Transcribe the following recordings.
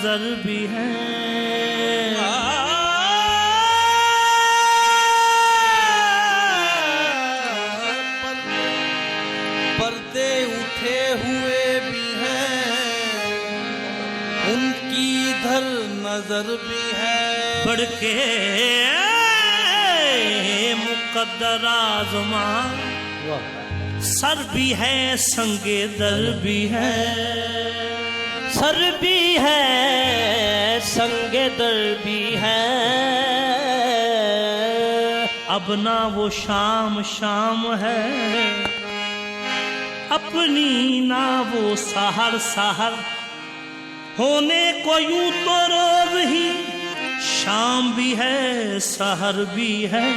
नजर भी है। पर्दे उठे हुए भी हैं, उनकी इधर नजर भी है। बढ़ के मुकद्दर आज़मा सर भी है, संगे दर भी है। सर भी है, संगे दर भी है। अब ना वो शाम शाम है, अपनी ना वो सहर सहर। होने को यूं तो रोज ही शाम भी है, सहर भी है।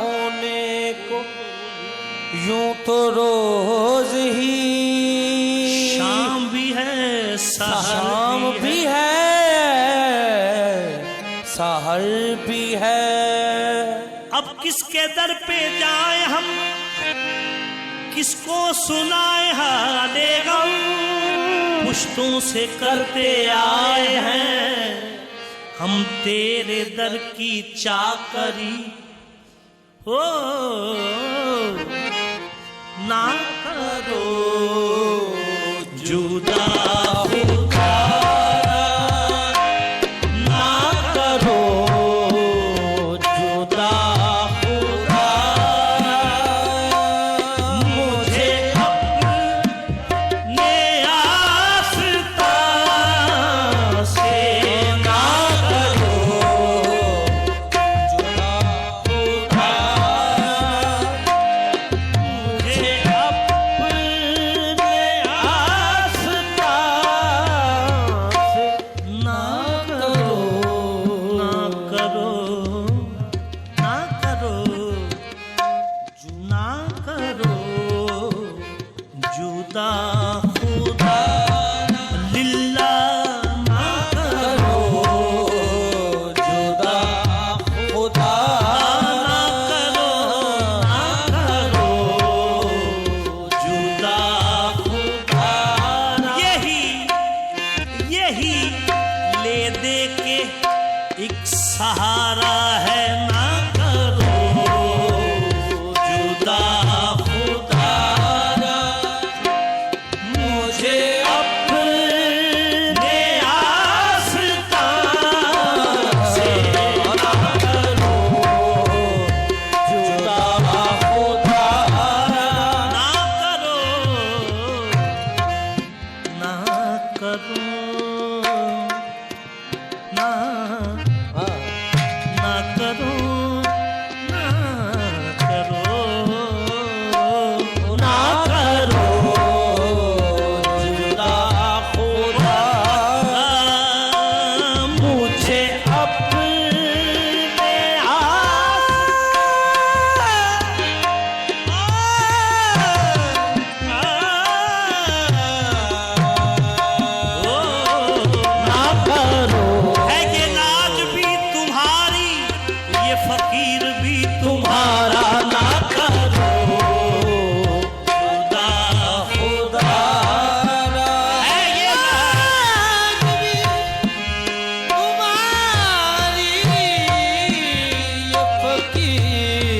होने को यूं तो रोज ही शाम भी है, शाम भी है, सहर भी है। अब किसके दर पे जाए हम, किसको सुनाए हाले गम। पुश्तों से करते आए हैं हम तेरे दर की चाकरी। हो ना करो जुदा खुदा, ना करो जुदा खुदा। मुझे अपने आस्था से ना करो जुदा खुदा, मुझे अपने आस्था से ना करो, ना करो, ना करो, ना करो जुदा खुदा। लिल्ला ना करो जुदा खुदा, ना करो, ना करो जुदा खुदा। यही यही ले दे के एक सहारा है। ना करो जुदा खुदा, मुझे अपने आस्था से ना करो जुदा खुदा, ना करो, ना करो, ना ना करो, ना करो, ना करो जुदा खुदा। मुझे अपने ना करो। है ये लाज भी तुम्हारी, ये फकीर भी तुम्हारा। ना करो जुदा खुदा, है ये लाज भी तुम्हारी, ये फकीर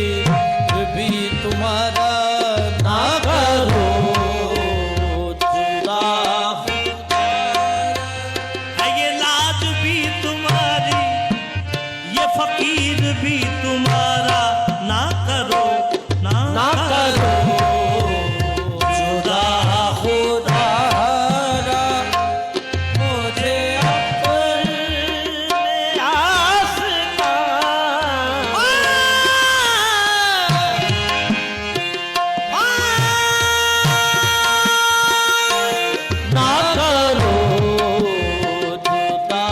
भी तुम्हारा। ना करो जुदा खुदा, है ये लाज भी तुम्हारी, ये फकीर भी तुम्हारा। ना करो, ना करो जुदा खुदा। मुझे अपने आस्था ना करो जुदा।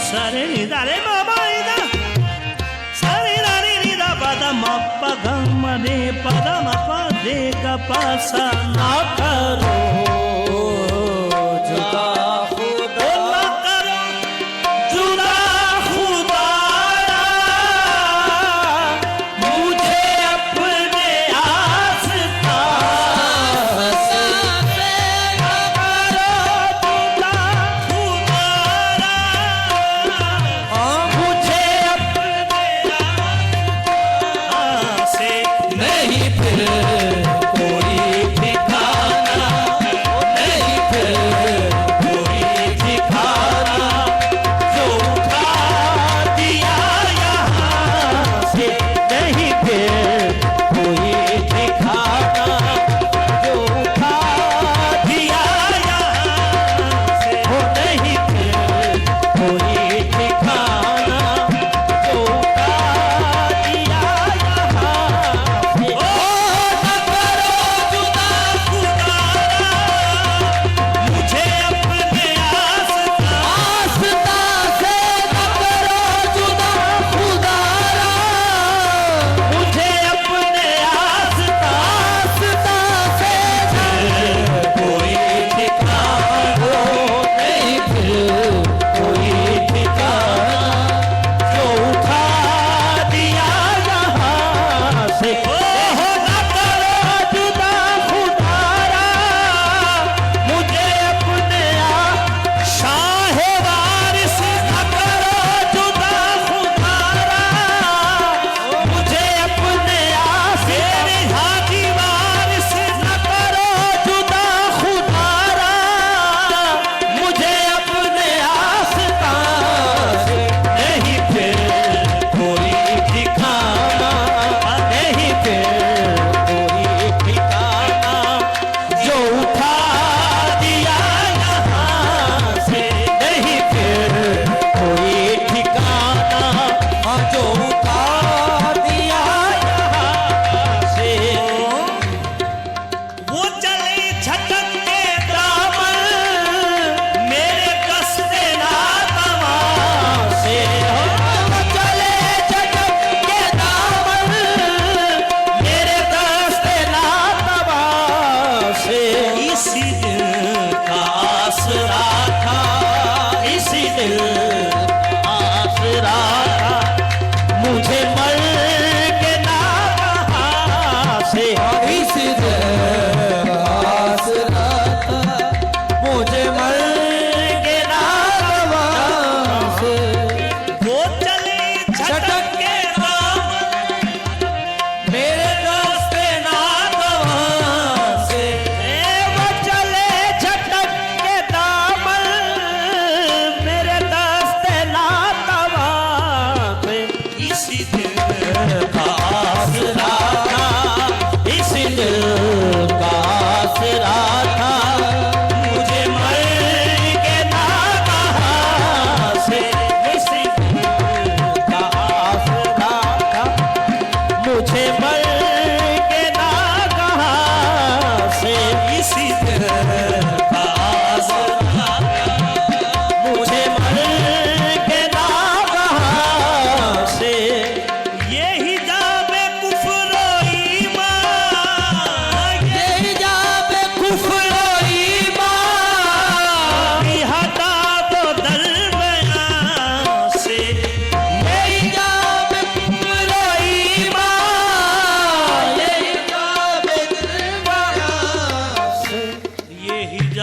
सरे निदा रे बाबा निदा, सरे रे निदा पद म प ग म रे पद म प रे ग प स। ना करो जुदा खुदा, ना करो जुदा खुदा। मुझे अपने आस्था से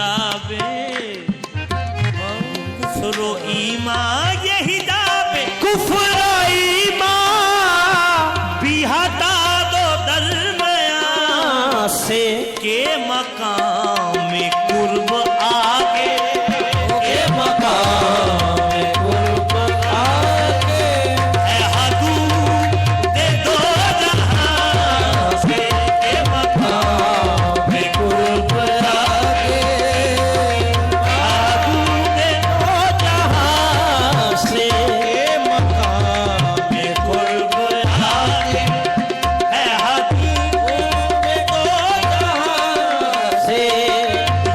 जाबे कुफरो ईमान यही जाबे कुफरो ईमान बिहता दो दरमियां से के मकाम में कुर्ब आगे के मकाम में कुर्ब आगे है हदूद दो जहां से के मकाम में कुर्ब आगे हदूद दो जहां से के मकाम में कुर्ब आगे है हदूद दो जहां से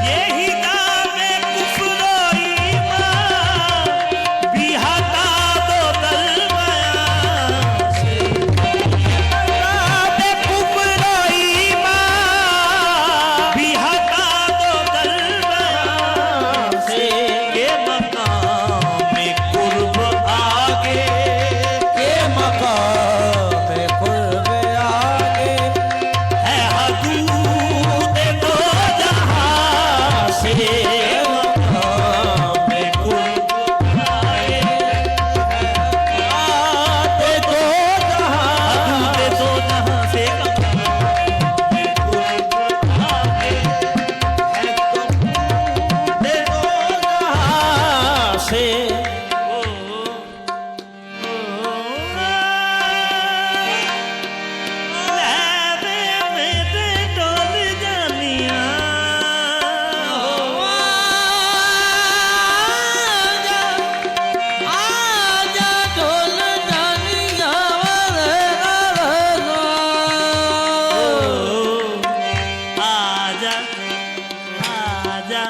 यही दामे कुफरो ईमान बिहता दो दरमियां से दामे कुफरो ईमान बिहता दो दरमियां से के मकाम में कुर्ब आगे के मकाम में कुर्ब आगे है हदूद दो जहां से मकाम में कुर्ब आगे दो जहां हदूद दो जहां से मकाम में कुर्ब आगे है हदूद दो जहां से लहरे मेरे डोल जानिया आजा ढोल जानिया आजा आजा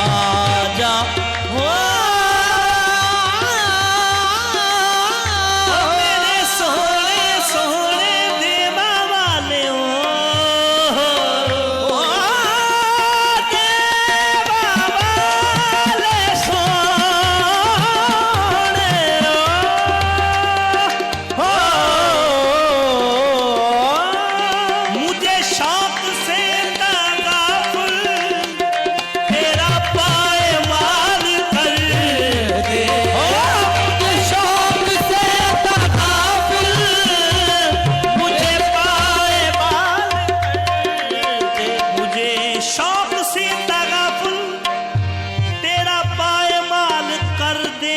आजा मेरे सोने सोने देवा वाले हो देवा वाले सोने हो मुझे शौक से तगाफुल तेरा पाए माल कर दे शौक से तगाफुल मुझे पाए माल कर दे मुझे शौक से तगाफुल तेरा पाए माल कर दे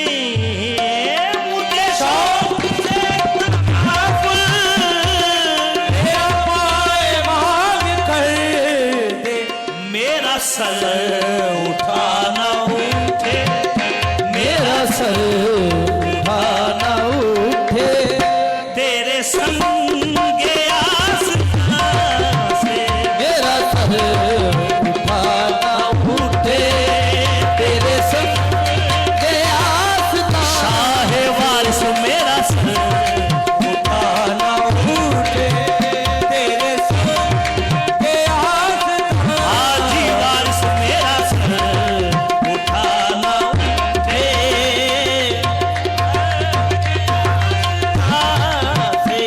मुझे शौक से तगाफुल तेरा पाए मांग कर दे मेरा सर उठाना उठे मेरा सर उठाना उठे तेरे संगे आसमां से मेरा सर उठाना उठे तेरे संग के आसमां शाहे वारिस मेरा सर उठाना उठे तेरे संग के आसमां हाजी वारिस मेरा सर उठाना उठे से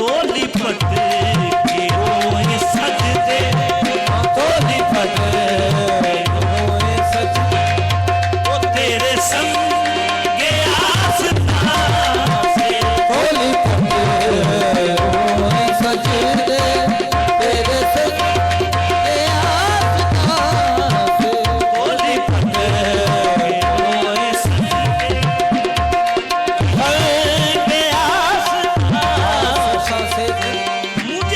कोली पट के रोए सजदे कोली फट रोए सजदे ओ तेरे संगे आसमां से कोली फट रोए सजदे तेरे सजदे आसमां से कोली पट के रोए सजदे संगे आसमां आशा से मुझे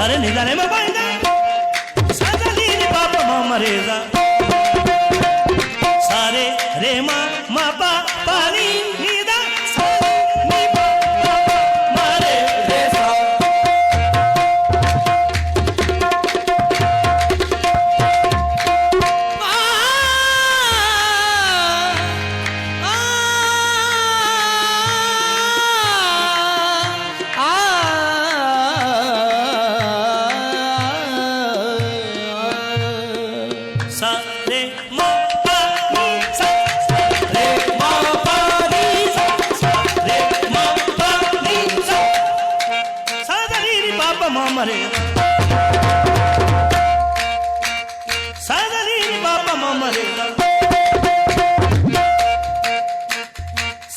सारे निदाने में बाइदा सादा नी नी पापा मामा रेजा सारे रे मा पा पानी निदा सारे नी पा मारे रे सा सारे मा पा नी सा रे मा पा नी सा रे मा पा नी सा सादा नी नी पापा मामा रे सादा नी नी पापा मामा रे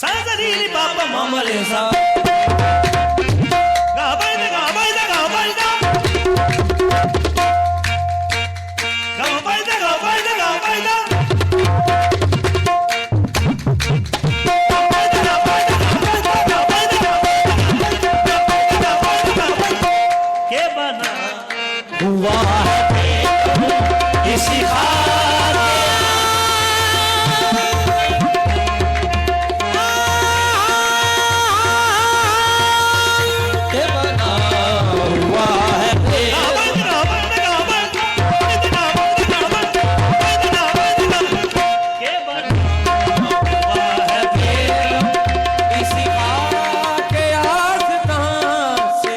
सादा नी नी पापा मामा रे सा गा बाइदा गा बाइदा गा बाइदा गा बाइदा गा बाइदा गा बाइदा के बना हुआ इसी खातिर के बना हुआ है इसी के आस कहाँ से